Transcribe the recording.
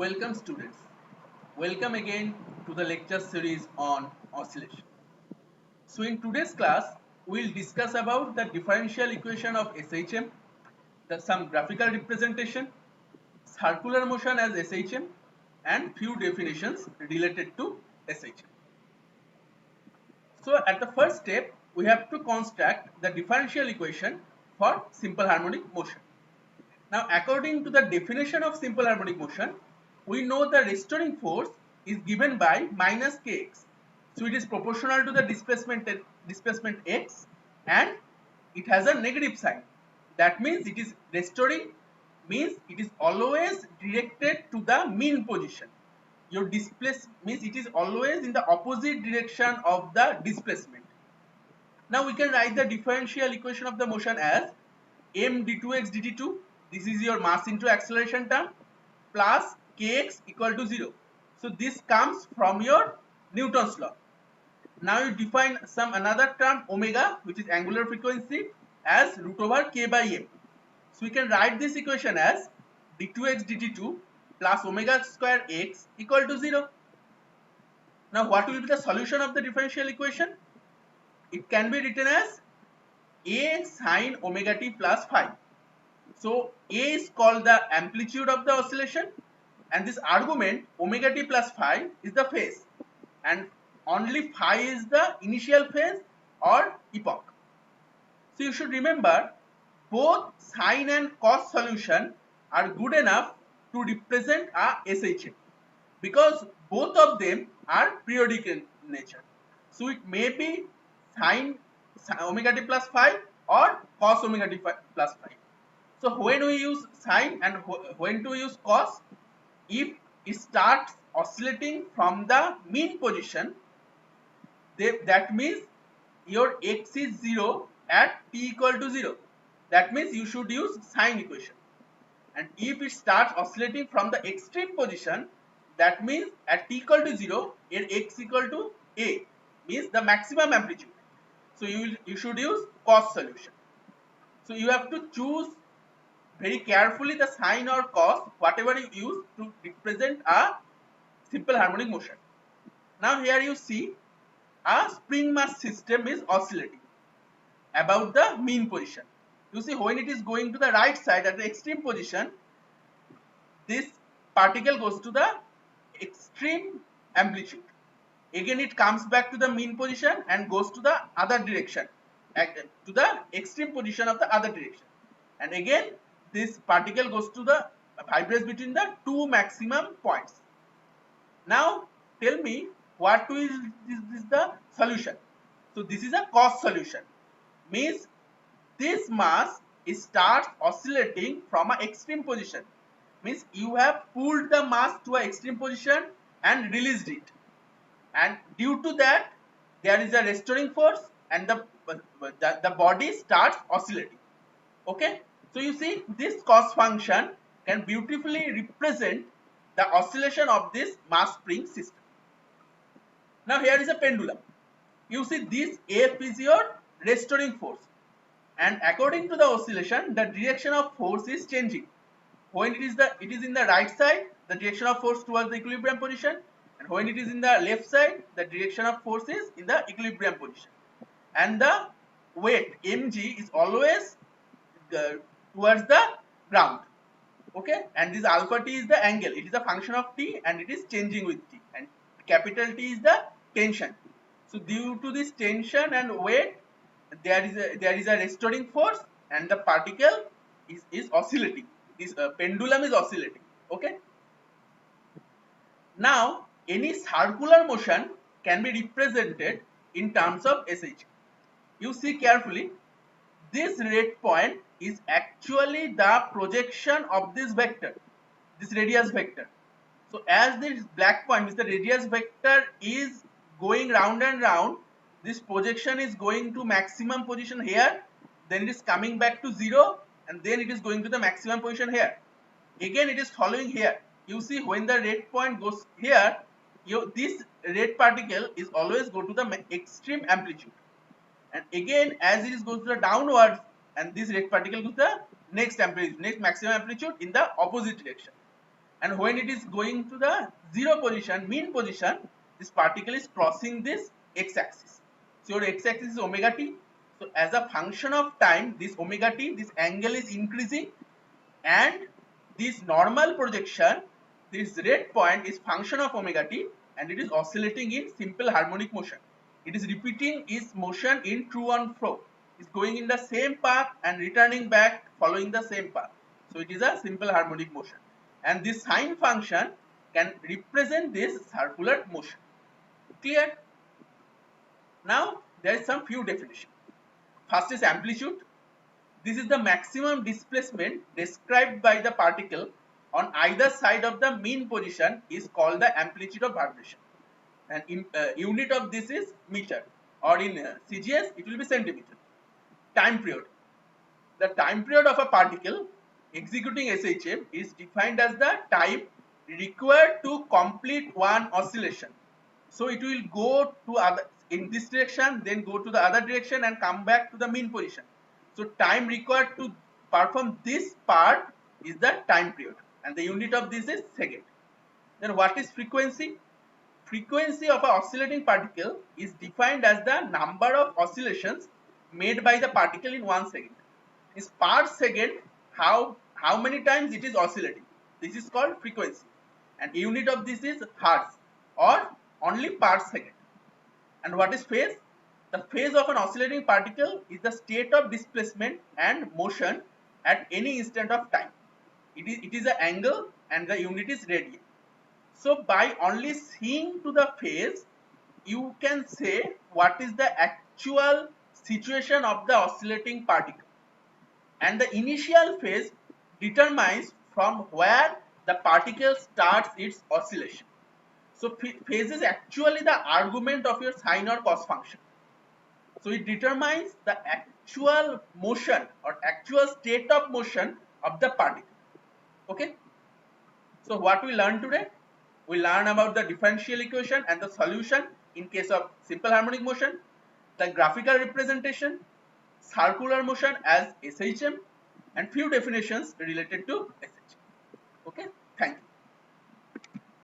Welcome students. Welcome again to the lecture series on oscillation. So in today's class, we will discuss about the differential equation of SHM, some graphical representation, circular motion as SHM, and few definitions related to SHM. So at the first step, we have to construct the differential equation for simple harmonic motion. Now, according to the definition of simple harmonic motion, we know the restoring force is given by minus kx. So it is proportional to the displacement x, and it has a negative sign. That means it is restoring means it is always directed to the mean position. Your displacement means it is always in the opposite direction of the displacement. Now we can write the differential equation of the motion as m d2x dt2, this is your mass into acceleration term, plus kx equal to 0. So this comes from your Newton's law. Now you define some another term omega, which is angular frequency, as root over k by m. So we can write this equation as d2x dt2 plus omega square x equal to 0. Now what will be the solution of the differential equation? It can be written as a sine omega t plus phi. So A is called the amplitude of the oscillation, and this argument omega t plus phi is the phase, and only phi is the initial phase or epoch. So you should remember both sine and cos solution are good enough to represent a SHM because both of them are periodic in nature. So it may be sine omega t plus phi or cos omega t plus phi. So when we use sine and when to use cos, if it starts oscillating from the mean position, that means your x is 0 at t equal to 0. That means you should use sine equation. And if it starts oscillating from the extreme position, that means at t equal to 0, your x equal to a, means the maximum amplitude. So you should use cos solution. So you have to choose very carefully the sine or cos, whatever you use to represent a simple harmonic motion. Now here you see a spring mass system is oscillating about the mean position. You see when it is going to the right side at the extreme position, this particle goes to the extreme amplitude. Again it comes back to the mean position and goes to the other direction, to the extreme position of the other direction. And again this particle goes to the vibrates between the two maximum points. Now tell me what is the solution. So this is a cos solution, means this mass starts oscillating from an extreme position, means you have pulled the mass to an extreme position and released it, and due to that there is a restoring force and the body starts oscillating. Okay. So you see this cos function can beautifully represent the oscillation of this mass spring system. Now here is a pendulum. You see this F is your restoring force, and according to the oscillation the direction of force is changing. When it is in the right side, the direction of force towards the equilibrium position, and when it is in the left side, the direction of force is in the equilibrium position. And the weight mg is always towards the ground. Okay, and this alpha t is the angle, it is a function of t and it is changing with t, and capital T is the tension. So due to this tension and weight, there is a restoring force and the particle is oscillating. This pendulum is oscillating. Okay. Now any circular motion can be represented in terms of SH. You see carefully, this red point is actually the projection of this vector, this radius vector. So as this black point is the radius vector is going round and round, this projection is going to maximum position here, then it is coming back to 0, and then it is going to the maximum position here. Again it is following here. You see when the red point goes here, this red particle is always go to the extreme amplitude, and again as it is goes to the downwards, and this red particle goes to the next maximum amplitude in the opposite direction. and when it is going to the zero position, mean position, this particle is crossing this x-axis. So your x-axis is omega t. So as a function of time, this omega t, this angle is increasing, and this normal projection, this red point is function of omega t, and it is oscillating in simple harmonic motion. It is repeating its motion in to and fro. It's going in the same path and returning back following the same path. So it is a simple harmonic motion. And this sine function can represent this circular motion. Clear? Now there is some few definitions. First is amplitude. This is the maximum displacement described by the particle on either side of the mean position is called the amplitude of vibration. And in unit of this is meter, or in CGS it will be centimeter. Time period. The time period of a particle executing SHM is defined as the time required to complete one oscillation. So it will go to other in this direction, then go to the other direction and come back to the mean position. So time required to perform this part is the time period, and the unit of this is second. Then what is frequency? Frequency of an oscillating particle is defined as the number of oscillations made by the particle in 1 second. Is per second how many times it is oscillating. This is called frequency, and unit of this is hertz, or only per second. And what is phase? The phase of an oscillating particle is the state of displacement and motion at any instant of time. It is an angle, and the unit is radian. So by only seeing to the phase, you can say what is the actual situation of the oscillating particle. And the initial phase determines from where the particle starts its oscillation. So phase is actually the argument of your sine or cos function. So it determines the actual motion or actual state of motion of the particle. Okay. So what we learned today? We learn about the differential equation and the solution in case of simple harmonic motion, the graphical representation, circular motion as SHM, and few definitions related to SHM. Okay, thank you.